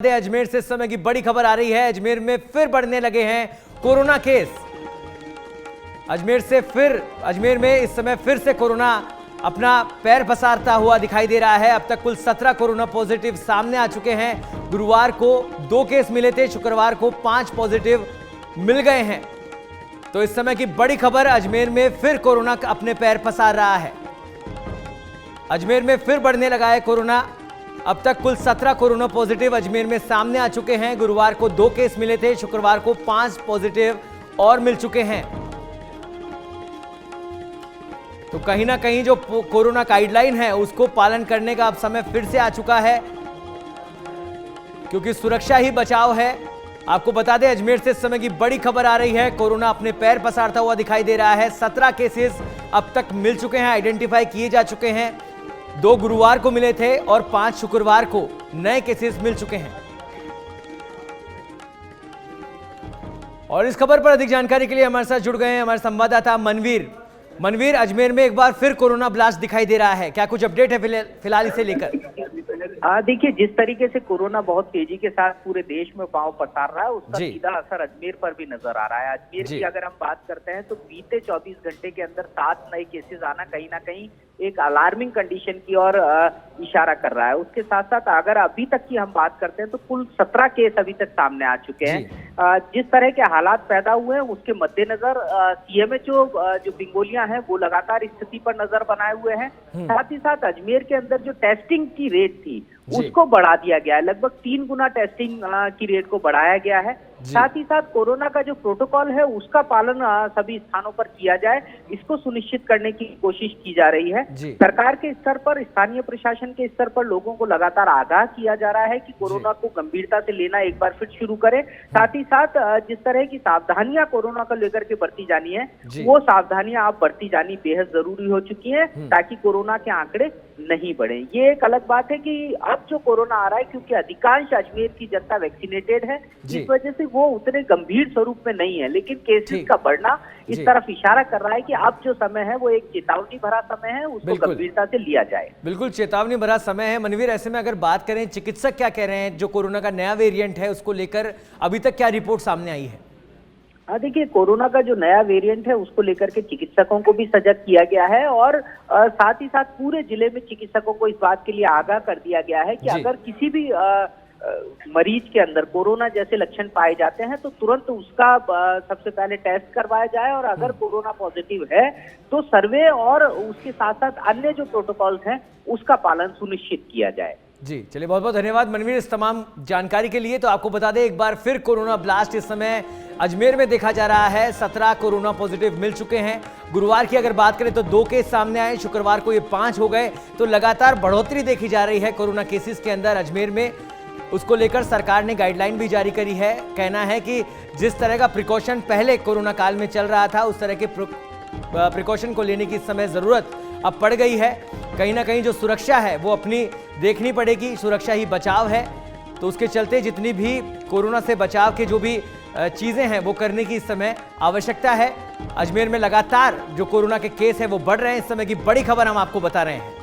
अजमेर से इस समय की बड़ी खबर आ रही है। अजमेर में फिर बढ़ने लगे हैं कोरोना केस। अजमेर में इस समय फिर से कोरोना अपना पैर पसारता हुआ दिखाई दे रहा है। अब तक कुल 17 कोरोना पॉजिटिव सामने आ चुके हैं। गुरुवार को 2 केस मिले थे, शुक्रवार को 5 पॉजिटिव मिल गए हैं। तो इस समय की बड़ी खबर, अजमेर में फिर कोरोना अपने पैर पसार रहा है। अजमेर में फिर बढ़ने लगा है कोरोना। अब तक कुल 17 कोरोना पॉजिटिव अजमेर में सामने आ चुके हैं। गुरुवार को 2 केस मिले थे, शुक्रवार को 5 पॉजिटिव और मिल चुके हैं। तो कहीं ना कहीं जो कोरोना गाइडलाइन है उसको पालन करने का अब समय फिर से आ चुका है, क्योंकि सुरक्षा ही बचाव है। आपको बता दें, अजमेर से इस समय की बड़ी खबर आ रही है। कोरोना अपने पैर पसारता हुआ दिखाई दे रहा है। 17 केसेस अब तक मिल चुके हैं, आइडेंटिफाई किए जा चुके हैं। 2 गुरुवार को मिले थे और 5 शुक्रवार को नए केसेस मिल चुके हैं। और इस खबर पर अधिक जानकारी के लिए हमारे साथ जुड़ गए हैं हमारे संवाददाता मनवीर। मनवीर, अजमेर में एक बार फिर कोरोना ब्लास्ट दिखाई दे रहा है, क्या कुछ अपडेट है फिलहाल इसे लेकर? देखिए, जिस तरीके से कोरोना बहुत तेजी के साथ पूरे देश में पांव पसार रहा है, उसका सीधा असर अजमेर पर भी नजर आ रहा है। अजमेर की अगर हम बात करते हैं तो बीते 24 घंटे के अंदर 7 नए केसेस आना कहीं ना कहीं एक अलार्मिंग कंडीशन की ओर इशारा कर रहा है। उसके साथ साथ अगर अभी तक की हम बात करते हैं तो कुल 17 केस अभी तक सामने आ चुके हैं। जिस तरह के हालात पैदा हुए हैं उसके मद्देनजर सीएमएचओ जो पिंगोलिया है वो लगातार स्थिति पर नजर बनाए हुए हैं। साथ ही साथ अजमेर के अंदर जो टेस्टिंग की रेट थी उसको बढ़ा दिया गया है। लगभग 3 गुना टेस्टिंग की रेट को बढ़ाया गया है। साथ ही साथ कोरोना का जो प्रोटोकॉल है उसका पालन सभी स्थानों पर किया जाए, इसको सुनिश्चित करने की कोशिश की जा रही है। सरकार के स्तर पर, स्थानीय प्रशासन के स्तर पर लोगों को लगातार आगाह किया जा रहा है कि कोरोना को गंभीरता से लेना एक बार फिर शुरू करें। साथ ही साथ जिस तरह की सावधानियां कोरोना को लेकर के बरती जानी है, वो सावधानियां आप बरती जानी बेहद जरूरी हो चुकी है, ताकि कोरोना के आंकड़े नहीं बढ़े। ये एक अलग बात है कि अब जो कोरोना आ रहा है, क्योंकि अधिकांश अजमेर की जनता वैक्सीनेटेड है, इस वजह से वो उतने गंभीर स्वरूप में नहीं है, लेकिन केसेस का बढ़ना इस तरफ इशारा कर रहा है कि अब जो समय है वो एक चेतावनी भरा समय है, उसको गंभीरता से लिया जाए। बिल्कुल चेतावनी भरा समय है। मनवीर, ऐसे में अगर बात करें, चिकित्सक क्या कह रहे हैं जो कोरोना का नया वेरिएंट है उसको लेकर अभी तक क्या रिपोर्ट सामने आई है? देखिए, कोरोना का जो नया वेरिएंट है उसको लेकर के चिकित्सकों को भी सजग किया गया है और साथ ही साथ पूरे जिले में चिकित्सकों को इस बात के लिए आगाह कर दिया गया है कि अगर किसी भी मरीज के अंदर कोरोना जैसे लक्षण पाए जाते हैं तो तुरंत उसका सबसे पहले टेस्ट करवाया जाए, और अगर कोरोना पॉजिटिव है तो सर्वे और उसके साथ साथ अन्य जो प्रोटोकॉल्स हैं उसका पालन सुनिश्चित किया जाए। जी, चलिए, बहुत बहुत धन्यवाद मनवीर इस तमाम जानकारी के लिए। तो आपको बता दें, एक बार फिर कोरोना ब्लास्ट इस समय अजमेर में देखा जा रहा है। 17 कोरोना पॉजिटिव मिल चुके हैं। गुरुवार की अगर बात करें तो 2 केस सामने आए, शुक्रवार को ये 5 हो गए। तो लगातार बढ़ोतरी देखी जा रही है कोरोना केसेस के अंदर अजमेर में। उसको लेकर सरकार ने गाइडलाइन भी जारी करी है। कहना है कि जिस तरह का प्रिकॉशन पहले कोरोना काल में चल रहा था, उस तरह के प्रिकॉशन को लेने की इस समय जरूरत अब पड़ गई है। कहीं ना कहीं जो सुरक्षा है वो अपनी देखनी पड़ेगी, सुरक्षा ही बचाव है। तो उसके चलते जितनी भी कोरोना से बचाव के जो भी चीजें हैं वो करने की इस समय आवश्यकता है। अजमेर में लगातार जो कोरोना के केस है वो बढ़ रहे हैं। इस समय की बड़ी खबर हम आपको बता रहे हैं।